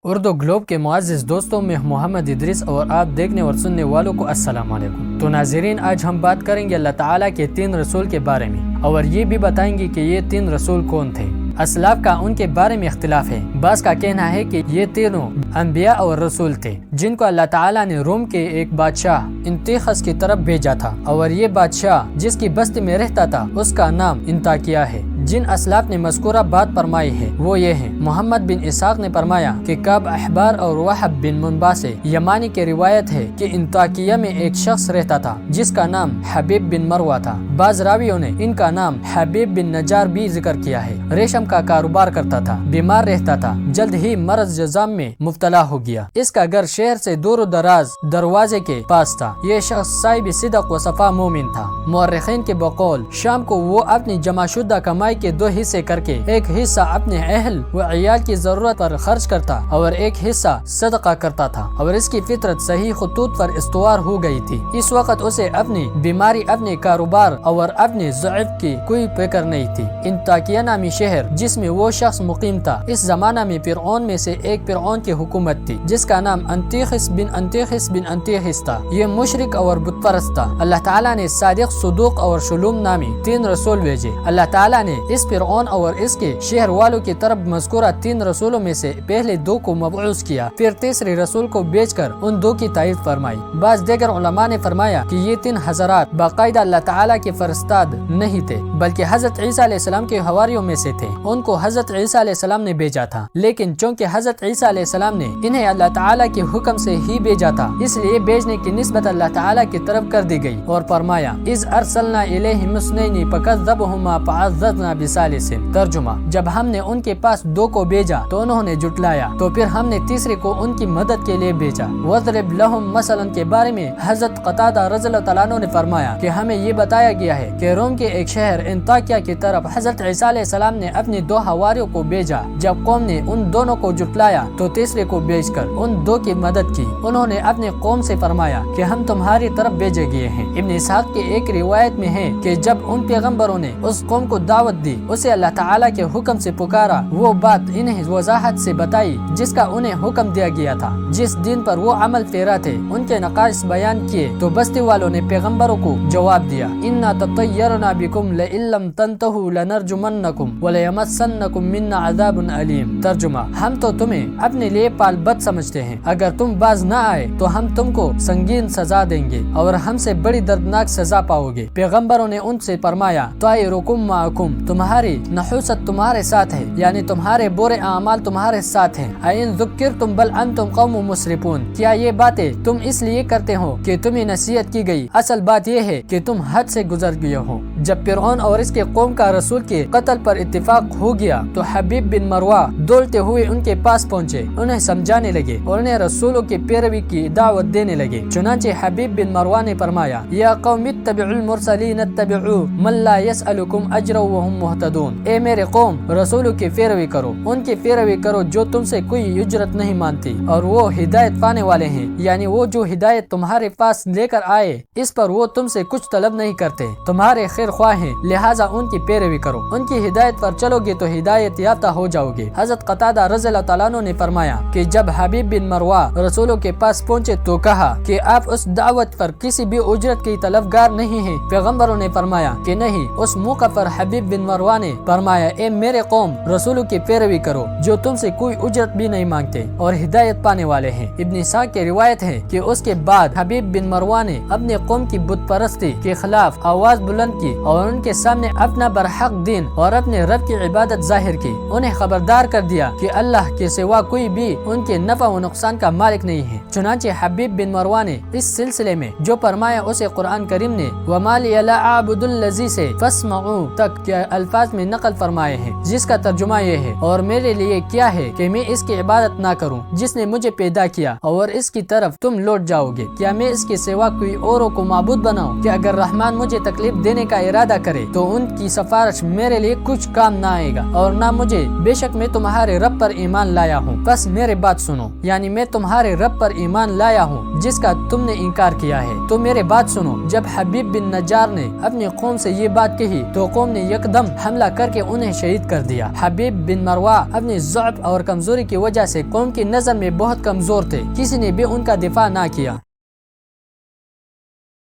Urdu Globe کے معزز دوستوں میں محمد ادریس اور آپ دیکھنے اور سننے والوں کو السلام علیکم۔ تو ناظرین، آج ہم بات کریں گے اللہ تعالیٰ کے 3 رسول کے بارے میں، اور یہ بھی بتائیں گے کہ یہ 3 رسول کون تھے۔ اسلاف کا ان کے بارے میں اختلاف ہے۔ بعض کا کہنا ہے کہ یہ تینوں انبیاء اور رسول تھے جن کو اللہ تعالیٰ نے روم کے ایک بادشاہ انتیخس کی طرف بھیجا تھا، اور یہ بادشاہ جس کی بستی میں رہتا تھا اس کا نام انطاکیہ ہے۔ جن اسلاف نے مذکورہ بات فرمائی ہے وہ یہ ہیں: محمد بن اسحاق نے فرمایا کہ کعب احبار اور وہب بن منبع سے یمانی کی روایت ہے کہ انطاکیہ میں ایک شخص رہتا تھا جس کا نام حبیب بن مروہ تھا۔ بعض راویوں نے ان کا نام حبیب بن نجار بھی ذکر کیا ہے۔ ریشم کا کاروبار کرتا تھا، بیمار رہتا تھا، جلد ہی مرض جذام میں مبتلا ہو گیا۔ اس کا گھر شہر سے دور و دراز دروازے کے پاس تھا۔ یہ شخص صاحب صدق و صفا مومن تھا۔ مورخین کے بقول شام کو وہ اپنی جمع شدہ کمائی کے 2 حصے کر کے ایک حصہ اپنے اہل و عیال کی ضرورت پر خرچ کرتا اور ایک حصہ صدقہ کرتا تھا، اور اس کی فطرت صحیح خطوط پر استوار ہو گئی تھی۔ اس وقت اسے اپنی بیماری، اپنے کاروبار اور اپنے ضعف کی کوئی فکر نہیں تھی۔ انطاکیہ نامی شہر جس میں وہ شخص مقیم تھا، اس زمانہ میں فرعون میں سے ایک فرعون کی حکومت تھی جس کا نام انتیخس بن انتیخس تھا۔ یہ مشرک اور بت پرست تھا۔ اللہ تعالیٰ نے صادق، صدوق اور شلوم نامی 3 رسول بھیجے۔ اللہ تعالیٰ نے اس فرعون اور اس کے شہر والوں کی طرف مذکورہ 3 رسولوں میں سے پہلے 2 کو مبعوث کیا، پھر تیسرے رسول کو بھیج کر ان 2 کی تائید فرمائی۔ بعض دیگر علماء نے فرمایا کہ یہ 3 حضرات باقاعدہ اللہ تعالیٰ کے فرستاد نہیں تھے، بلکہ حضرت عیسیٰ علیہ السلام کے حواریوں میں سے تھے۔ ان کو حضرت عیسیٰ علیہ السلام نے بھیجا تھا، لیکن چونکہ حضرت عیسیٰ علیہ السلام نے انہیں اللہ تعالیٰ کے حکم سے ہی بھیجا تھا، اس لیے بھیجنے کی نسبت اللہ تعالیٰ کی طرف کر دی گئی، اور فرمایا اذ ارسلنا الیہم اثنین فکذبہما فعززنا بثالث۔ ترجمہ: جب ہم نے ان کے پاس 2 کو بھیجا تو انہوں نے جھٹلایا، تو پھر ہم نے تیسرے کو ان کی مدد کے لیے بھیجا۔ وَاضْرِبْ لَهُمْ مثلاً کے بارے میں حضرت قتادہ رضی اللہ تعالیٰ عنہ نے فرمایا کہ ہمیں یہ بتایا گیا ہے کہ روم کے ایک شہر انطاکیہ کی طرف حضرت عیسیٰ علیہ السلام نے اپنے 2 حواریوں کو بھیجا۔ جب قوم نے ان دونوں کو جھٹلایا تو تیسرے کو بھیج کر ان 2 کی مدد کی۔ انہوں نے اپنے قوم سے فرمایا کہ ہم تمہاری طرف بھیجے گئے ہیں۔ ابن اسحاق کی ایک روایت میں ہے کہ جب ان پیغمبروں نے اس قوم کو دعوت دی، اسے اللہ تعالیٰ کے حکم سے پکارا، وہ بات انہیں وضاحت سے بتائی جس کا انہیں حکم دیا گیا تھا، جس دین پر وہ عمل پیرا تھے۔ ان کے نقائص بیان کیے تو بستی والوں نے پیغمبروں کو جواب دیا: انا تطیرنا بکم لئن لم تنتہوا لنرجمنکم ولیمسنکم منا عذاب علیم۔ ترجمہ: ہم تو تمہیں اپنے لیے پال بد سمجھتے ہیں، اگر تم باز نہ آئے تو ہم تم کو سنگین سزا دیں گے اور ہم سے بڑی دردناک سزا پاؤ گے۔ پیغمبروں نے ان سے فرمایا: طائرکم معکم، تمہاری نحوست تمہارے ساتھ ہے، یعنی تمہارے برے اعمال تمہارے ساتھ ہیں۔ اَإِن ذُكِّرْتُمْ بَلْ أَنْتُمْ قَوْمٌ مُسْرِفُونَ، کیا یہ باتیں تم اس لیے کرتے ہو کہ تمہیں نصیحت کی گئی؟ اصل بات یہ ہے کہ تم حد سے گزر گئے ہو۔ جب فرعون اور اس کے قوم کا رسول کے قتل پر اتفاق ہو گیا تو حبیب بن مروہ دوڑتے ہوئے ان کے پاس پہنچے، انہیں سمجھانے لگے اور انہیں رسولوں کی پیروی کی دعوت دینے لگے۔ چنانچہ حبیب بن مروہ نے فرمایا: یا قوم اتبعوا المرسلین اتبعوا من لا يسألكم اجرا وهم مهتدون، اے میرے قوم، رسولوں کی پیروی کرو، ان کی پیروی کرو جو تم سے کوئی اجرت نہیں مانتی اور وہ ہدایت پانے والے ہیں، یعنی وہ جو ہدایت تمہارے پاس لے کر آئے اس پر وہ تم سے کچھ طلب نہیں کرتے، تمہارے خیر خواہ ہیں، لہٰذا ان کی پیروی کرو، ان کی ہدایت پر چلو گے تو ہدایت یافتہ ہو جاؤ گے۔ حضرت قتادہ رضی اللہ تعالیٰ عنہ نے فرمایا کہ جب حبیب بن مروہ رسولوں کے پاس پہنچے تو کہا کہ آپ اس دعوت پر کسی بھی اجرت کی طلبگار نہیں ہیں؟ پیغمبروں نے فرمایا کہ نہیں۔ اس موقع پر حبیب بن مروہ نے فرمایا: اے میرے قوم، رسولوں کی پیروی کرو جو تم سے کوئی اجرت بھی نہیں مانگتے اور ہدایت پانے والے ہیں۔ ابن اسحاق کی روایت ہے کہ اس کے بعد حبیب بن مروہ نے اپنے قوم کی بت پرستی کے خلاف آواز بلند کی اور ان کے سامنے اپنا برحق دین اور اپنے رب کی عبادت ظاہر کی۔ انہیں خبردار کر دیا کہ اللہ کے سوا کوئی بھی ان کے نفع و نقصان کا مالک نہیں ہے۔ چنانچہ حبیب بن مروہ نے اس سلسلے میں جو فرمایا اسے قرآن کریم نے وَمَا لِيَ لَا أَعْبُدُ الَّذِي سے فَاسْمَعُوا تک کے الفاظ میں نقل فرمائے ہیں، جس کا ترجمہ یہ ہے: اور میرے لیے کیا ہے کہ میں اس کی عبادت نہ کروں جس نے مجھے پیدا کیا، اور اس کی طرف تم لوٹ جاؤ گے؟ کیا میں اس کے سوا کوئی اوروں کو معبود بناؤں کہ اگر رحمان مجھے تکلیف دینے کا ارادہ کرے تو ان کی سفارش میرے لیے کچھ کام نہ آئے گا اور نہ مجھے، بے شک میں تمہارے رب پر ایمان لایا ہوں، بس میرے بات سنو، یعنی میں تمہارے رب پر ایمان لایا ہوں جس کا تم نے انکار کیا ہے، تو میرے بات سنو۔ جب حبیب بن نجار نے اپنی قوم سے یہ بات کہی تو قوم نے یکدم حملہ کر کے انہیں شہید کر دیا۔ حبیب بن مروہ اپنی ضعف اور کمزوری کی وجہ سے قوم کی نظر میں بہت کمزور تھے، کسی نے بھی ان کا دفاع نہ کیا۔